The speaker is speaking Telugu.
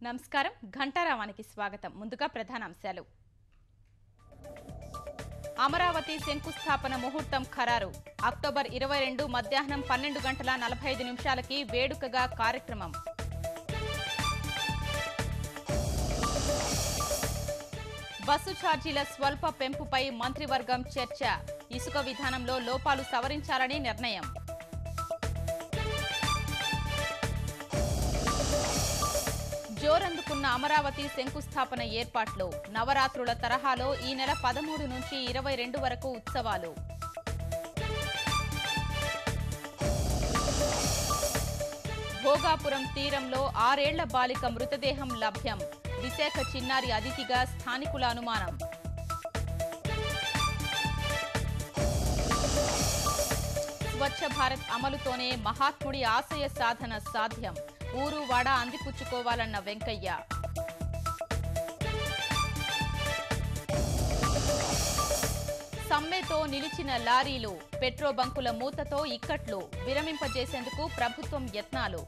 నమస్కారం ఘంటారావానికి స్వాగతం. ముందుగా ప్రధానాంశాలు. అమరావతి శంకుస్థాపన ముహూర్తం ఖరారు. అక్టోబర్ 22 మధ్యాహ్నం 12:45 వేడుకగా కార్యక్రమం. బస్సు ఛార్జీల స్వల్ప పెంపుపై మంత్రివర్గం చర్చ. ఇసుక విధానంలో లోపాలు సవరించాలని నిర్ణయం. జోరందుకున్న అమరావతి శంకుస్థాపన ఏర్పాట్లు. నవరాత్రుల తరహాలో ఈ నెల 13 నుంచి 22 వరకు ఉత్సవాలు. భోగాపురం తీరంలో 6 ఏళ్ల బాలిక మృతదేహం లభ్యం. విశాఖ చిన్నారి అతిథిగా స్థానికుల అనుమానం. స్వచ్ఛ భారత్ అమలుతోనే మహాత్ముడి ఆశయ సాధన సాధ్యం. ఊరు వాడ అందిపుచ్చుకోవాలన్న వెంకయ్య. సమ్మెతో నిలిచిన లారీలు. పెట్రో బంకుల మూతతో ఇక్కట్లు. విరమింపజేసేందుకు ప్రభుత్వం యత్నాలు.